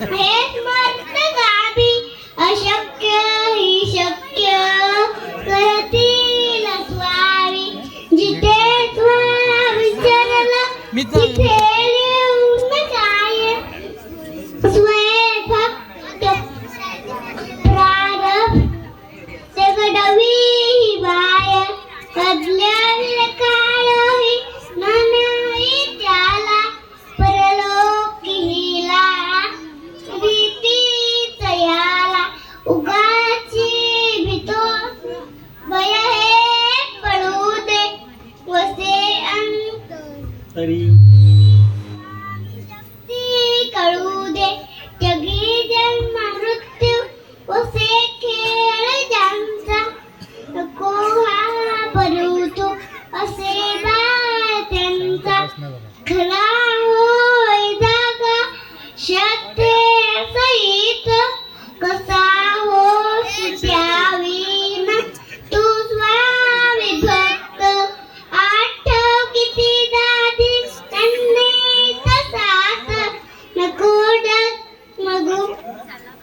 हेच मर्त गावी अशक्य ही शक्य करतील स्वामी जिथे विचारलं तिथे लिहून काय स्वयं प्रारंभ ते गडवी ही बाय बदल्या काळही नाही त्याला परलोकीला भीतीच याला उगाची भीतो भय हे पडू दे वसे अंत शक्ती कळू दे जगी जन्म मृत्यू वसे खेळ ज्यांचा नको हा पडू तो असे बाळ त्यांचा खरा होय जागा सत्य सहित कसा होश त्यावीन तू स्वामी भक्त आठव किती दादी त्यांनी तसाच नको मगू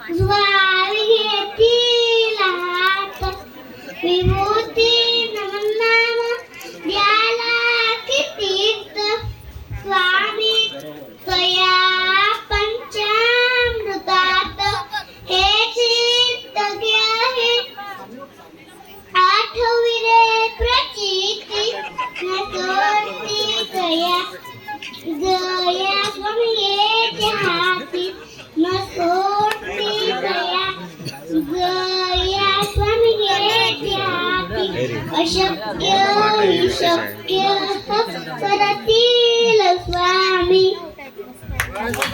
स्वामी घेतील हात विभूती नमनाम द्याला कितीच स्वामी स्वया पंचामृतात हे चित्त आहे आठविरे प्रचिती नसोटी गया गया स्वामी येते हाती नसोटी गया गया स्वामी येते हाती अशक्य शक्य